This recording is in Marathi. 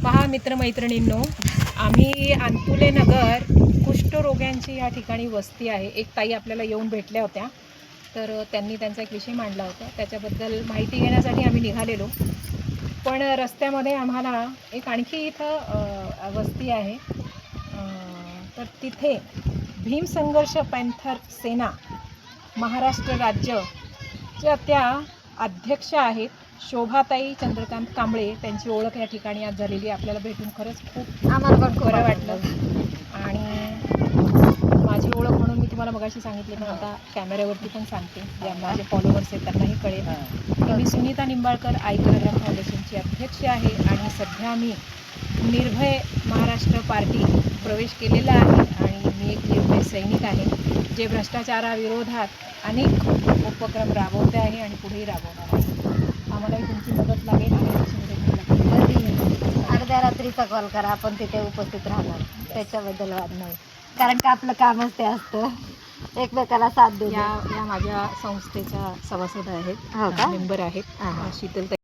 पहा मित्रमैत्रिणींनो, आम्ही अंतुले नगर कुष्ठरोग्यांची या ठिकाणी वस्ती आहे. एक ताई आपल्याला येऊन भेटल्या होत्या, तर त्यांनी त्यांचा एक विषय मांडला होता. त्याच्याबद्दल माहिती घेण्यासाठी आम्ही निघालेलो. पण रस्त्यामध्ये आम्हाला एक आणखी इथं वस्ती आहे. तर तिथे भीमसंघर्ष पॅन्थर सेना महाराष्ट्र राज्यच्या त्या अध्यक्ष आहेत शोभाताई चंद्रकांत कांबळे. त्यांची ओळख या ठिकाणी आज झालेली. आपल्याला भेटून खरंच खूप आम्हाला पण बरं वाटलं. आणि माझी ओळख म्हणून मी तुम्हाला मगाशी सांगितले, पण आता कॅमेऱ्यावरती पण सांगते, जे माझे फॉलोअर्स आहेत त्यांनाही कळेल की मी सुनीता निंबाळकर आयकरग्राम फाउंडेशनची अध्यक्ष आहे. आणि सध्या मी निर्भय महाराष्ट्र पार्टी प्रवेश केलेला आहे आणि मी एक निर्भय सैनिक आहे, जे भ्रष्टाचाराविरोधात अनेक उपक्रम राबवते आहे आणि पुढेही राबवणार आहे. आम्हालाही तुमची मदत लागेल आणि आमची मदत लागेल. अर्ध्या रात्रीचा कॉल करा, आपण तिथे उपस्थित राहणार, त्याच्याबद्दल वाद नाही. कारण का आपलं कामच ते असतं, एकमेकाला साथ देऊ. या माझ्या संस्थेच्या सभासद आहेत, हो का? मेंबर आहेत. शीतल